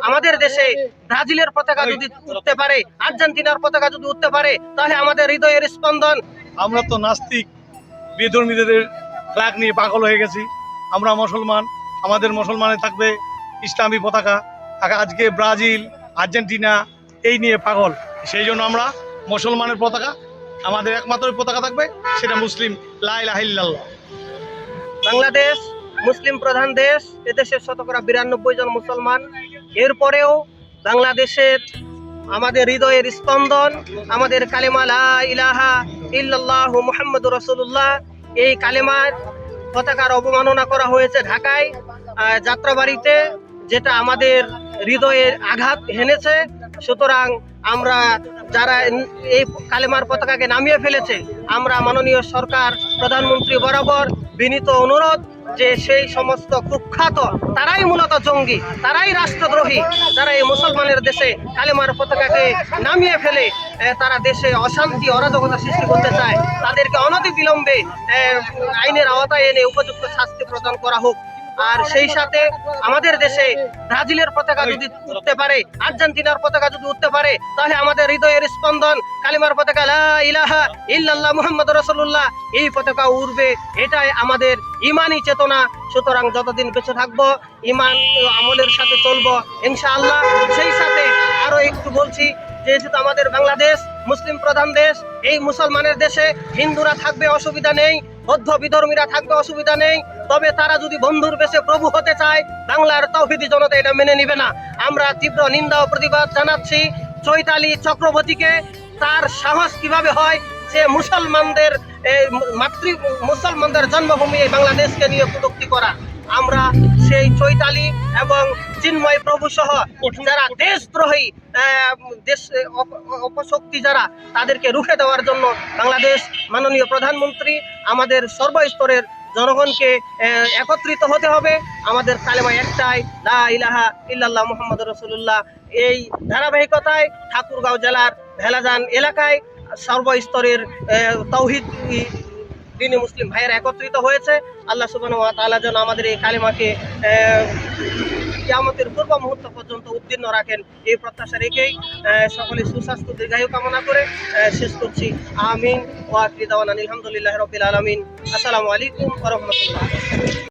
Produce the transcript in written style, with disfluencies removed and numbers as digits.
আমাদের দেশে ব্রাজিলের পতাকা যদি উঠতে পারে, আর্জেন্টিনার পতাকা যদি উঠতে পারে, তাহলে আমাদের হৃদয়ের স্পন্দন। আমরা তো নাস্তিক বিধর্মীদের ফ্ল্যাগ নিয়ে পাগল হয়ে গেছি। আমরা মুসলমান, আমাদের মুসলমানে থাকবে ইসলামী পতাকা। আজকে ব্রাজিল, আর্জেন্টিনা এই নিয়ে পাগল, সেই জন্য আমরা মুসলমানের পতাকা, আমাদের একমাত্র পতাকা থাকবে, সেটা মুসলিম লা ইলাহা ইল্লাল্লাহ। বাংলাদেশ মুসলিম প্রধান দেশ, এদেশের শতকরা 92 জন মুসলমান। এরপরেও বাংলাদেশের আমাদের হৃদয়ের স্পন্দন, আমাদের কালেমা লা ইলাহা ইল্লাল্লাহু মুহাম্মাদুর রাসূলুল্লাহ, এই কালেমার পতাকার অবমাননা করা হয়েছে ঢাকায় যাত্রাবাড়িতে, যেটা আমাদের হৃদয়ে আঘাত হেনেছে। সুতরাং আমরা যারা এই কালেমার পতাকাকে নামিয়ে ফেলেছে, আমরা মাননীয় সরকার প্রধানমন্ত্রী বরাবর বিনীত অনুরোধ যে সেই সমস্ত কুখ্যাত, তারাই মূলত জঙ্গি, তারাই রাষ্ট্রদ্রোহী, যারা এই মুসলমানের দেশে কালেমার পতাকাকে নামিয়ে ফেলে তারা দেশে অশান্তি অরাজকতা সৃষ্টি করতে চায়, তাদেরকে অনতিবিলম্বে আইনের আওতায় এনে উপযুক্ত শাস্তি প্রদান করা হোক। আর সেই সাথে আমাদের দেশে ব্রাজিলের পতাকা যদি উঠতে পারে, আর্জেন্টিনার পতাকা যদি উঠতে পারে, তাহলে আমাদের হৃদয়ের স্পন্দন কালিমার পতাকা লা ইলাহা ইল্লাল্লাহ মুহাম্মাদুর রাসূলুল্লাহ, এই পতাকা উড়বে। এটাই আমাদের ইমানি চেতনা। সুতরাং যতদিন বেঁচে থাকবো ইমান আমলের সাথে চলবো ইনশাআল্লাহ। সেই সাথে আরো একটু বলছি, যেহেতু আমাদের বাংলাদেশ মুসলিম প্রধান দেশ, এই মুসলমানের দেশে হিন্দুরা থাকবে অসুবিধা নেই, বৌদ্ধ বিধর্মীরা থাকবে অসুবিধা নেই, তবে তারা যদি বন্ধুর বেশে প্রভু হতে চায়, বাংলার তাওহীদি জনতা এটা মেনে নিবে না। আমরা তীব্র নিন্দা ও প্রতিবাদ জানাচ্ছি চৈতালি চক্রবর্তীকে। তার সাহস কিভাবে হয় সে মুসলমানদের মুসলমানদের জন্মভূমি এই বাংলাদেশকে নিয়ে কটূক্তি করা। আমরা সেই চৈতালি এবং চিন্ময় প্রভু সহ যারা দেশদ্রোহী দেশ অপশক্তি যারা, তাদেরকে রুখে দেওয়ার জন্য বাংলাদেশ মাননীয় প্রধানমন্ত্রী আমাদের সর্বস্তরের জনগণকে একত্রিত হতে হবে। আমাদের কালেমা একটাই, লা ইলাহা ইল্লাল্লাহ মুহাম্মাদুর রাসূলুল্লাহ। এই ধারাবাহিকতায় ঠাকুরগাঁও জেলার ভেলাজান এলাকায় সর্বস্তরের তাওহীদ দ্বীনি মুসলিম ভাইয়েরা একত্রিত হয়েছে। আল্লাহ সুবহানাহু ওয়া তাআলা যেন আমাদের এই কালেমাকে কিয়ামতের পূর্ব মুহূর্ত পর্যন্ত উত্তীর্ণ রাখেন, এই প্রত্যাশা রেখেই সকলে সুস্বাস্থ্য দীর্ঘায়ু কামনা করে শেষ করছি। আমিন ওয়া আখিরু দাওয়ানা আলহামদুলিল্লাহি রাব্বিল আলামিন। আসসালামু আলাইকুম ওয়া রাহমাতুল্লাহ।